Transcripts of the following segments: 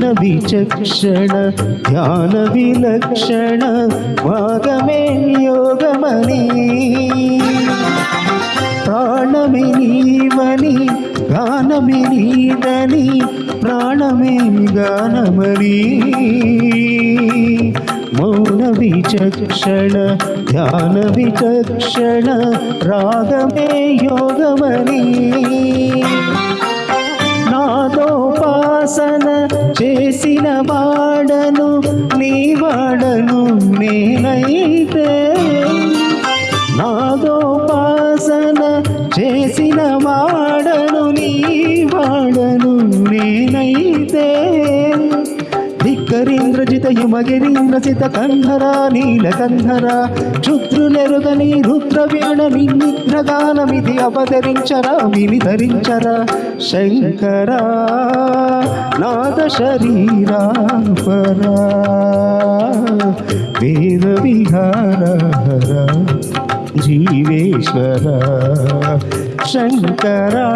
మౌన విచక్షణ ధ్యాన విలక్షణ వాగమే యోగమని ప్రాణమే నీవని గానమే నీదని ప్రాణమే గానమని మౌన విచక్షణ ధ్యాన విచక్షణ రాగమే యోగమని నాదోపాసన చేసిన వాడను నీ వాడను నేనైతే నాదోపాసన చేసిన వాడను నీ వాడను నేనైతే ధిక్కరీంద్రజిత యుమగిరీంద్రసిత కంధరా నీలకంధరా క్షుద్రులెరుగని రుద్రవీణ నిగ్రగానమిది అవతరించరా విని ధరించరా శంకరా నాద శరీరా పరా వేద విహార జీవేశ్వర శంకరా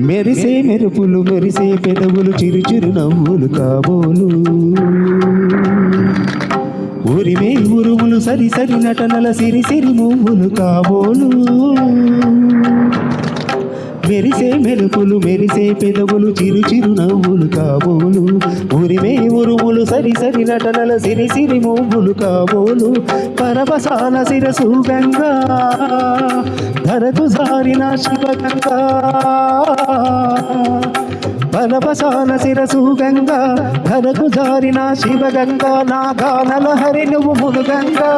మెరిసే మెరుపులు మెరిసే పెదవులు చిరు చిరు నవ్వులు కాబోలు ఉరిమే ఉరుములు సరి సరి నటనల సిరి సిరి మువ్వులు కాబోలు మెరిసే మెరుపులు మెరిసే పెదవులు చిరు చిరు నవ్వులు కాబోలు ఉరిమే ఉరుములు సరి సరి నటనల సిరి సిరి మువ్వులు కాబోలు పరవశాల శిరసు గంగా ధరకు జారిన శివగంగా పరవశాల శిరసు గంగా ధరకు జారిన శివగంగా నా గానల హరి నువ్వు మునుగంగా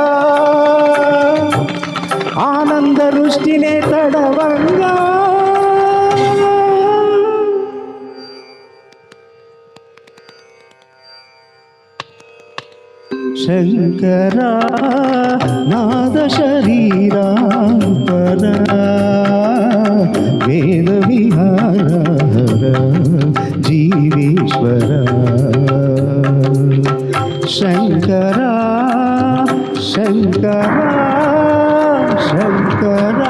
ఆనంద రుష్టినే తడవంగా శంకరా నాద శరీరా పరా వేద విహార జీవేశ్వర శంకరా శంకరా శంకరా